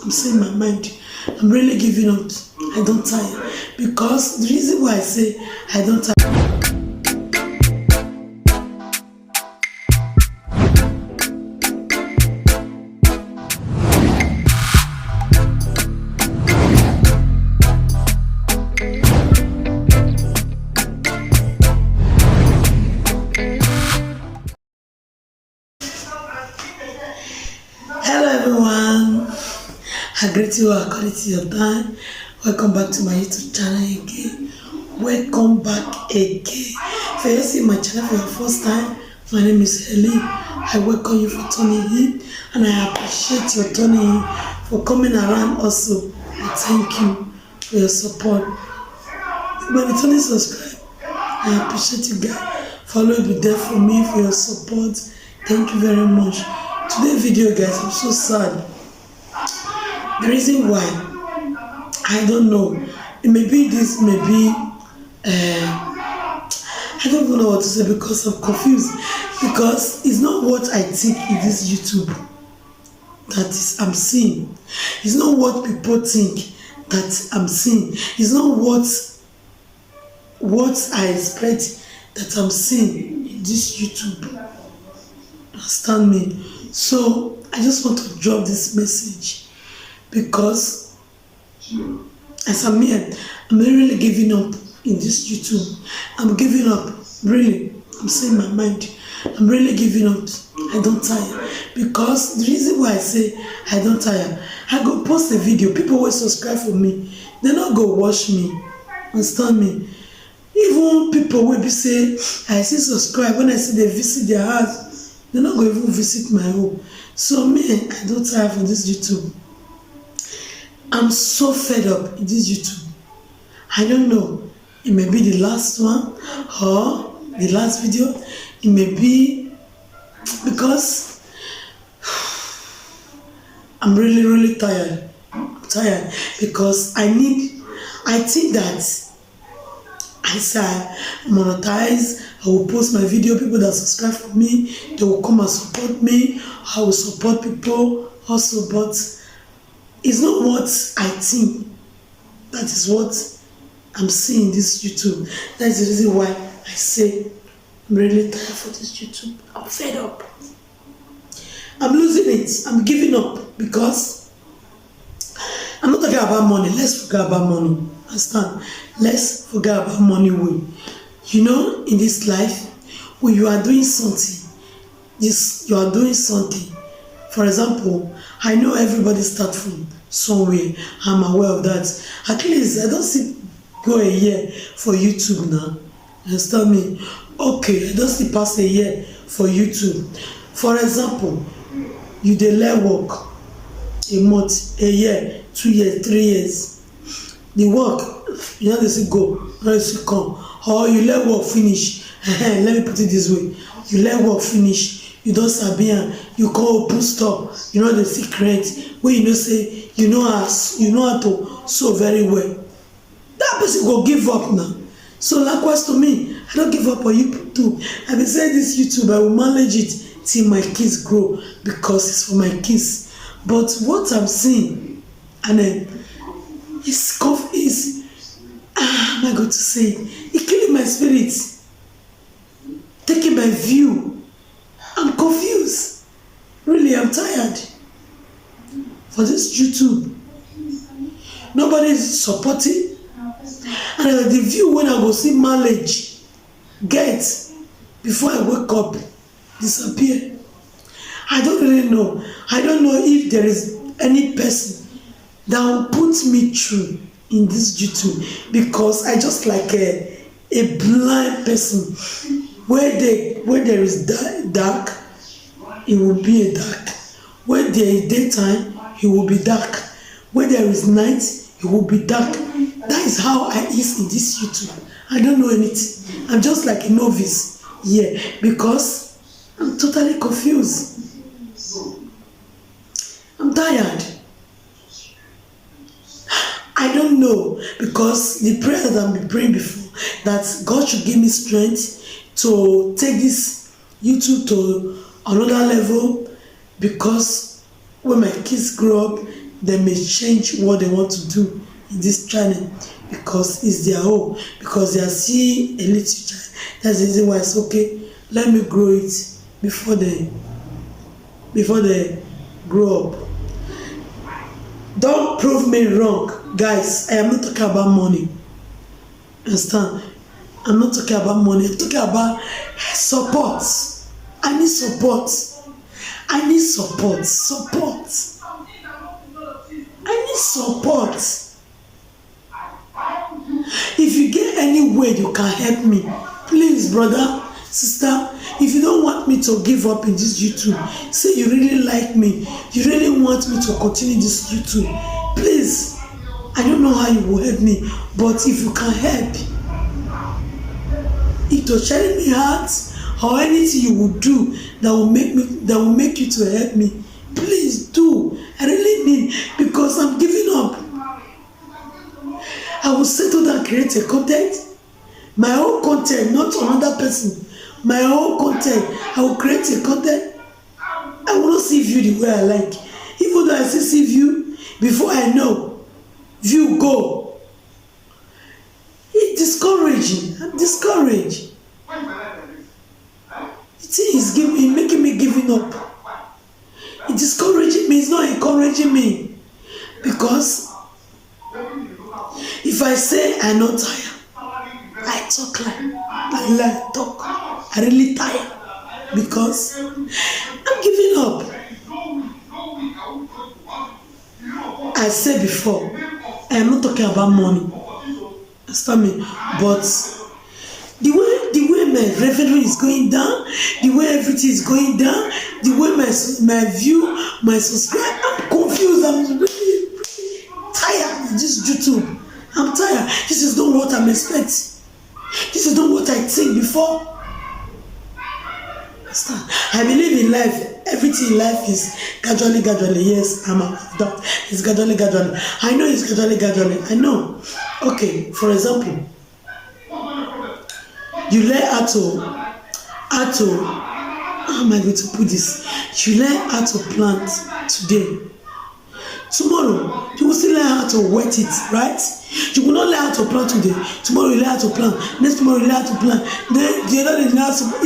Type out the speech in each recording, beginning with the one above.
I'm saying my mind. I'm really giving up. I don't tire. Because the reason why I say I don't tire. Hello everyone, I greet you according to your time. Welcome back to my YouTube channel again. Welcome back again. If you're see my channel for your first time, my name is Helen. I welcome you for tuning in and I appreciate your tuning in for coming around also. I thank you for your support. By returning subscribe, I appreciate you guys. Follow be there for me for your support. Thank you very much. Today's video, guys, I'm so sad. The reason why, I don't know. It may be this, maybe I don't even know what to say because I'm confused. Because it's not what I think in this YouTube that is I'm seeing. It's not what people think that I'm seeing. It's not what I expect that I'm seeing in this YouTube. Understand me? So I just want to drop this message because as I'm here, I'm really giving up in this YouTube. I'm giving up, really. I'm saying my mind. I'm really giving up. I don't tire. Because the reason why I say I don't tire, I go post a video, people will subscribe for me. They not go watch me. Understand me? Even people will be say, I see subscribe when I see they visit their house. They're not going to even visit my home. So me, I don't tire for this YouTube. I'm so fed up in this YouTube. I don't know. It may be the last one or the last video. It may be because I'm really tired. I'm tired because I think that as I monetize, I will post my video, people that subscribe for me, they will come and support me. I will support people also, but it's not what I think. That is what I'm seeing this YouTube. That is the reason why I say I'm really tired for this YouTube. I'm fed up. I'm losing it. I'm giving up because I'm not talking about money. Let's forget about money. Understand? Let's forget about money way. You know, in this life, when you are doing something, you are doing something. For example, I know everybody start from somewhere. I'm aware of that. At least I don't see go a year for YouTube now. Understand me? Okay, I don't see pass a year for YouTube. For example, you dey learn work a month, a year, 2 years, 3 years. The work, you know, they say go, or they say come. Or you let work finish. Let me put it this way. You let work finish. You don't sabi am. You go open store. You know the secret. Where you know say you know how to sew very well. That person go give up now. So likewise to me, I don't give up on you too. I been saying this YouTube, I will manage it till my kids grow because it's for my kids. But what I'm seeing, and then am I going to say it? It's killing my spirit, taking my view. I'm confused. Really, I'm tired for this YouTube. Nobody is supporting. And the view when I go see mileage get before I wake up disappear. I don't really know. I don't know if there is any person that will put me through in this YouTube because I just like a blind person. Where there is dark, it will be a dark. Where there is daytime, it will be dark. Where there is night, it will be dark. That is how I is in this YouTube. I don't know anything. I'm just like a novice here because I'm totally confused. I'm tired. I don't know because the prayer that I've been praying before, that God should give me strength to take this YouTube to another level, because when my kids grow up, they may change what they want to do in this channel because it's their own, because they are seeing a little child. That's the reason why it's okay. Let me grow it before they grow up. Don't prove me wrong, guys. I am not talking about money. Understand? I'm not talking about money. I'm talking about support. I need support. I need support. Support. I need support. If you get any way you can help me, please, brother, sister. If you don't want me to give up in this YouTube, say you really like me, you really want me to continue this YouTube, please. I don't know how you will help me, but if you can help, if to sharing me heart or anything you will do that will make you to help me, please do. I really need, because I'm giving up. I will settle down, create a content, my own content, not another person. My own content. I will create a content. I will not see view the way I like. Even though I still see view, before I know, view go. It's discouraging. I'm discouraged. The thing is making me giving up. It's discouraging me. It's not encouraging me. Because if I say I'm not tired, I talk like talk. I really tired because I'm giving up. I said before, I am not talking about money. Understand me? But the way my revenue is going down, the way everything is going down, the way my view, my subscribe, I'm confused. I'm really tired of this YouTube. I'm tired. This is not what I'm expecting. This is not what I think before. I believe in life. Everything in life is gradually. Yes, I'm of that. It's gradually. I know it's gradually. I know. Okay, for example, you learn how to. How am I going to put this? You learn how to plant today. Tomorrow, you will still learn how to wet it, right? You will not learn how to plant today. Tomorrow, you learn how to plant. Next tomorrow, you learn how to plant. Then the other day,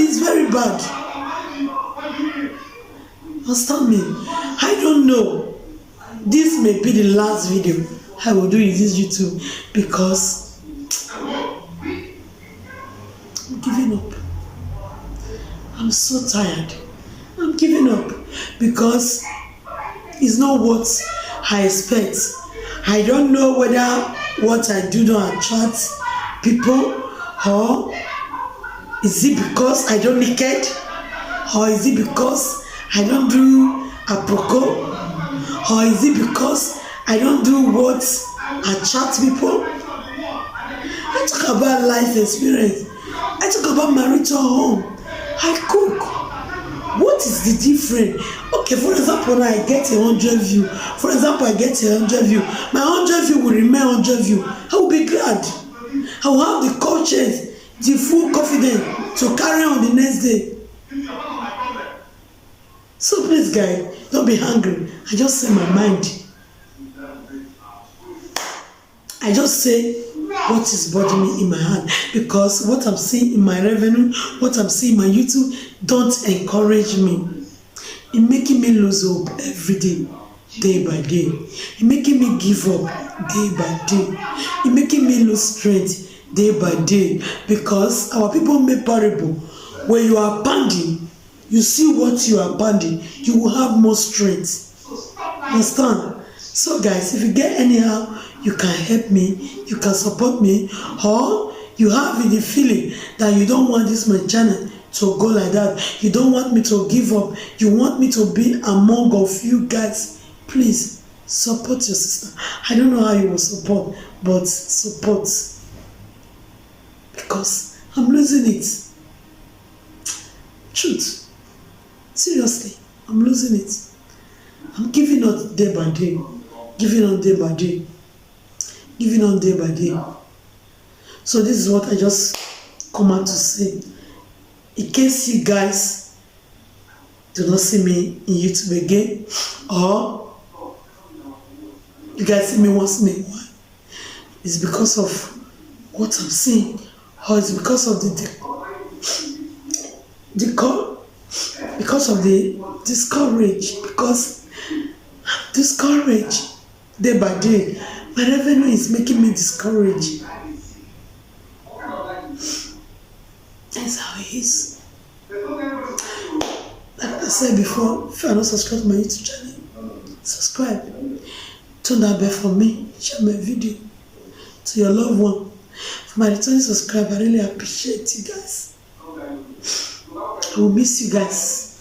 it's very bad. Understand me? I don't know. This may be the last video I will do in this YouTube because I'm giving up. I'm so tired. I'm giving up because it's not what I expect. I don't know whether what I do don't attract people, or is it because I don't like it, or is it because I don't do apropos, or is it because I don't do what attracts people? I talk about life experience. I talk about marital home. I cook. What is the difference? Okay, for example, when I get 100 views, my 100 views will remain 100 views. I will be glad. I will have the conscience, the full confidence to carry on the next day. So please, guys, don't be angry. I just say my mind. I just say what is bothering me in my heart, because what I'm seeing in my revenue, what I'm seeing in my YouTube, don't encourage me. It's making me lose hope every day, day by day. It's making me give up day by day. It's making me lose strength day by day, because our people make parable. When you are pounding, you see what you are pounding, you will have more strength. Understand? So guys, if you get anyhow, you can help me, you can support me, or you have the feeling that you don't want this my channel to go like that, you don't want me to give up, you want me to be among of you guys, please support your sister. I don't know how you will support, but support, because I'm losing it. Truth, seriously, I'm losing it. I'm giving up day by day, giving on day by day, giving on day by day. So this is what I just come out to say. In case you guys do not see me in YouTube again, or you guys see me once in a while, it's because of what I'm seeing, or it's because of because of the discourage, because I'm discouraged day by day. My revenue is making me discouraged. That's how it is. Like I said before, if you are not subscribed to my YouTube channel, subscribe. Turn that bell for me. Share my video to your loved one. For my returning subscriber, I really appreciate you guys. I will miss you guys.